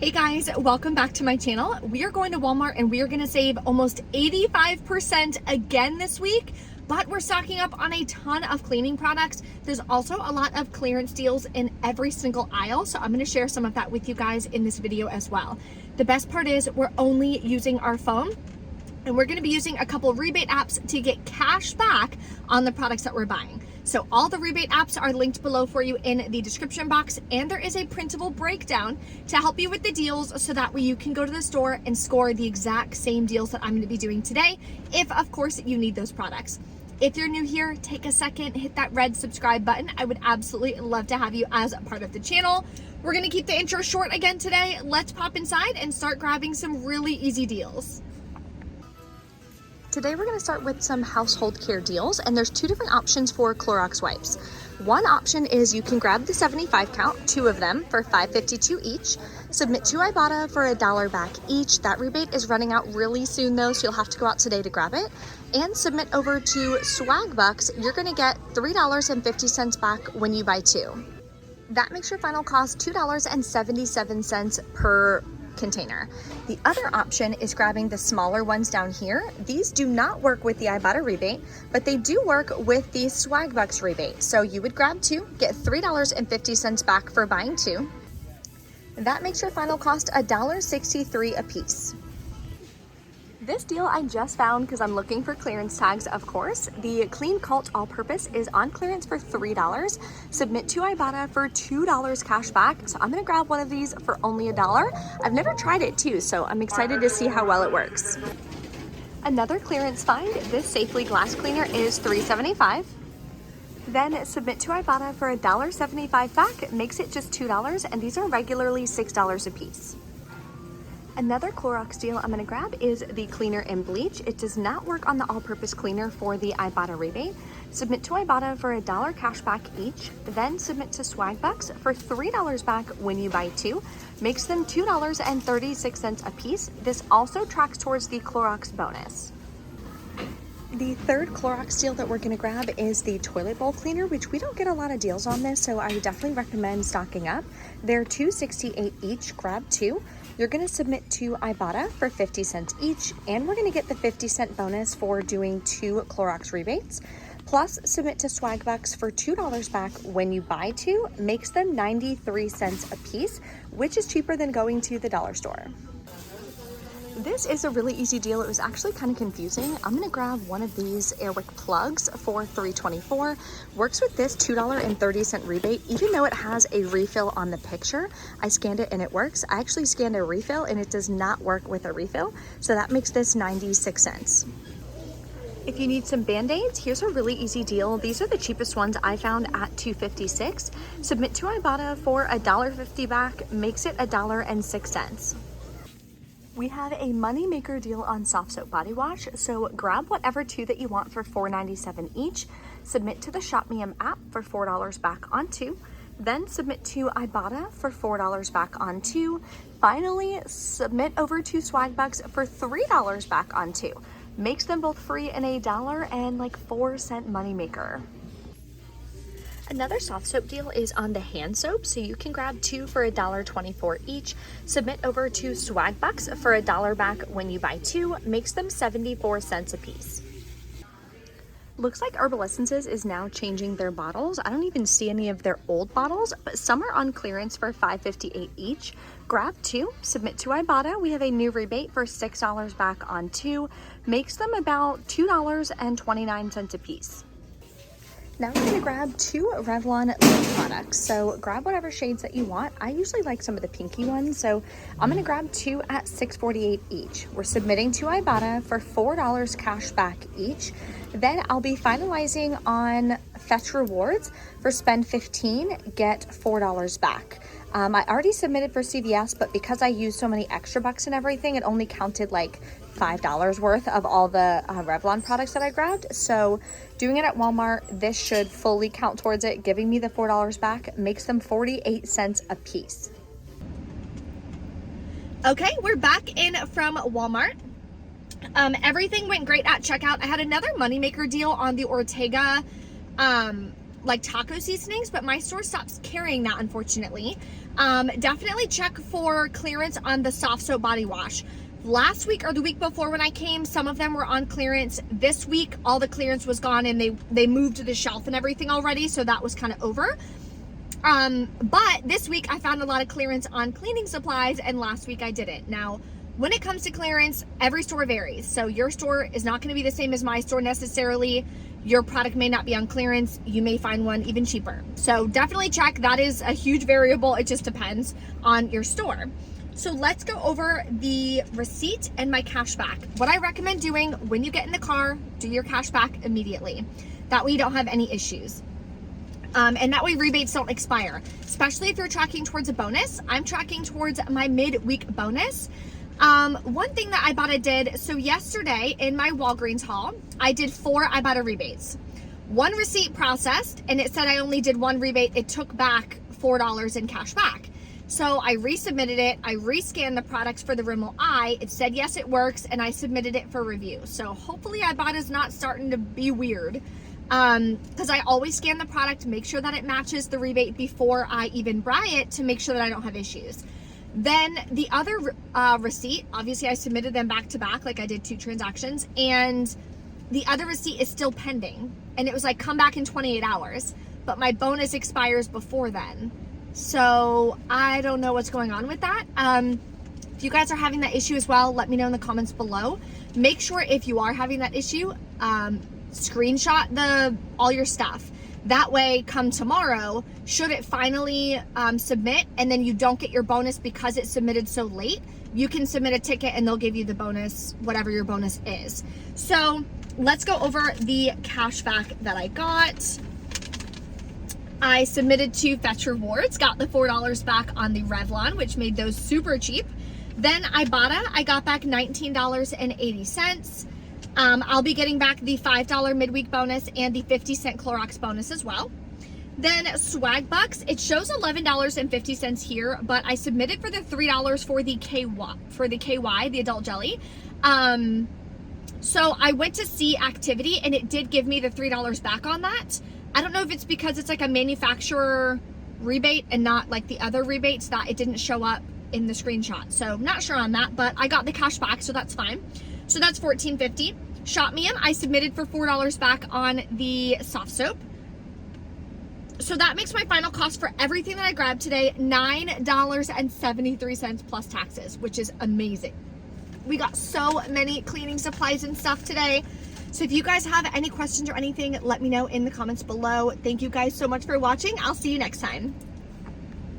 Hey guys, welcome back to my channel. We are going to Walmart and we are going to save almost 85% again this week, but we're stocking up on a ton of cleaning products. There's also a lot of clearance deals in every single aisle, so I'm going to share some of that with you guys in this video as well. The best part is we're only using our phone, and we're going to be using a couple rebate apps to get cash back on the products that we're buying. So all the rebate apps are linked below for you in the description box, and there is a printable breakdown to help you with the deals so that way you can go to the store and score the exact same deals that I'm going to be doing today, if of course you need those products. If you're new here, take a second, hit that red subscribe button. I would absolutely love to have you as a part of the channel. We're going to keep the intro short again today. Let's pop inside and start grabbing some really easy deals. Today we're going to start with some household care deals, and there's two different options for Clorox wipes. One option is you can grab the 75 count, two of them for $5.52 each, submit to Ibotta for $1 back each. That rebate is running out really soon though, so you'll have to go out today to grab it, and submit over to Swagbucks. You're going to get $3.50 back when you buy two. That makes your final cost $2.77 per container. The other option is grabbing the smaller ones down here. These do not work with the Ibotta rebate, but they do work with the Swagbucks rebate. So you would grab two, get $3.50 back for buying two. That makes your final cost $1.63 a piece. This deal I just found because I'm looking for clearance tags, of course. The Clean Cult All-Purpose is on clearance for $3. Submit to Ibotta for $2 cash back. So I'm gonna grab one of these for only $1. I've never tried it too, so I'm excited to see how well it works. Another clearance find, this Safely glass cleaner is $3.75. Then submit to Ibotta for $1.75 back, makes it just $2, and these are regularly $6 a piece. Another Clorox deal I'm going to grab is the cleaner in bleach. It does not work on the all-purpose cleaner for the Ibotta rebate. Submit to Ibotta for $1 cash back each, then submit to Swagbucks for $3 back when you buy two. Makes them $2.36 a piece. This also tracks towards the Clorox bonus. The third Clorox deal that we're going to grab is the toilet bowl cleaner, which we don't get a lot of deals on this, so I would definitely recommend stocking up. They're $2.68 each, grab two. You're going to submit to Ibotta for 50 cents each, and we're going to get the 50-cent bonus for doing two Clorox rebates. Plus, submit to Swagbucks for $2 back when you buy two, makes them 93 cents a piece, which is cheaper than going to the dollar store. This is a really easy deal. It was actually kind of confusing. I'm going to grab one of these Airwick plugs for $3.24. Works with this $2.30 rebate. Even though it has a refill on the picture, I scanned it and it works. I actually scanned a refill and it does not work with a refill. So that makes this 96 cents. If you need some Band-Aids, here's a really easy deal. These are the cheapest ones I found at $2.56. Submit to Ibotta for $1.50 back, makes it $1.06. We have a money maker deal on soft soap body wash, so grab whatever two that you want for $4.97 each, submit to the Shop Me app for $4 back on two, then submit to Ibotta for $4 back on two, finally submit over to Swagbucks for $3 back on two. Makes them both free in $1 and like 4-cent money maker. Another soft soap deal is on the hand soap, so you can grab two for $1.24 each. Submit over to Swagbucks for $1 back when you buy two, makes them 74 cents a piece. Looks like Herbal Essences is now changing their bottles. I don't even see any of their old bottles, but some are on clearance for $5.58 each. Grab two, submit to Ibotta. We have a new rebate for $6 back on two, makes them about $2.29 a piece. Now we're going to grab two Revlon lip products. So grab whatever shades that you want. I usually like some of the pinky ones, so I'm going to grab two at $6.48 each. We're submitting to Ibotta for $4 cash back each. Then I'll be finalizing on Fetch Rewards for spend 15, get $4 back. I already submitted for CVS, but because I used so many extra bucks and everything, it only counted like $5 worth of all the Revlon products that I grabbed. So doing it at Walmart, this should fully count towards it, giving me the $4 back, makes them 48 cents a piece. Okay, we're back in from Walmart. Everything went great at checkout. I had another moneymaker deal on the Ortega like taco seasonings, but my store stops carrying that, unfortunately. Definitely check for clearance on the soft soap body wash. Last week or the week before when I came, some of them were on clearance. This week, all the clearance was gone and they moved to the shelf and everything already, so that was kind of over. But this week I found a lot of clearance on cleaning supplies, and last week I didn't. Now, when it comes to clearance, every store varies. So your store is not going to be the same as my store necessarily. Your product may not be on clearance. You may find one even cheaper. So definitely check. That is a huge variable. It just depends on your store. So let's go over the receipt and my cash back. What I recommend doing when you get in the car, do your cash back immediately. That way you don't have any issues. And that way rebates don't expire, especially if you're tracking towards a bonus. I'm tracking towards my midweek bonus. One thing that Ibotta did, so yesterday in my Walgreens haul, I did 4 Ibotta rebates. 1 receipt processed, and it said I only did 1 rebate. It took back $4 in cash back. So I resubmitted it. I rescanned the products for the Rimmel Eye. It said, yes, it works, and I submitted it for review. So hopefully Ibotta's not starting to be weird, because I always scan the product, make sure that it matches the rebate before I even buy it to make sure that I don't have issues. Then the other receipt, obviously I submitted them back to back, like I did 2 transactions, and the other receipt is still pending. And it was like, come back in 28 hours, but my bonus expires before then. So I don't know what's going on with that. If you guys are having that issue as well, let me know in the comments below. Make sure if you are having that issue, screenshot all your stuff. That way, come tomorrow, should it finally submit and then you don't get your bonus because it submitted so late, you can submit a ticket and they'll give you the bonus, whatever your bonus is. So let's go over the cash back that I got. I submitted to Fetch Rewards, got the $4 back on the Revlon, which made those super cheap. Then Ibotta, I got back $19.80. I'll be getting back the $5 midweek bonus and the 50-cent Clorox bonus as well. Then Swag Bucks, it shows $11.50 here, but I submitted for the $3 for the KY, the adult jelly. So I went to see activity and it did give me the $3 back on that. I don't know if it's because it's like a manufacturer rebate and not like the other rebates that it didn't show up in the screenshot. So not sure on that, but I got the cash back, so that's fine. So that's $14.50. Shopmium, I submitted for $4 back on the soft soap. So that makes my final cost for everything that I grabbed today $9.73 plus taxes, which is amazing. We got so many cleaning supplies and stuff today. So if you guys have any questions or anything, let me know in the comments below. Thank you guys so much for watching. I'll see you next time.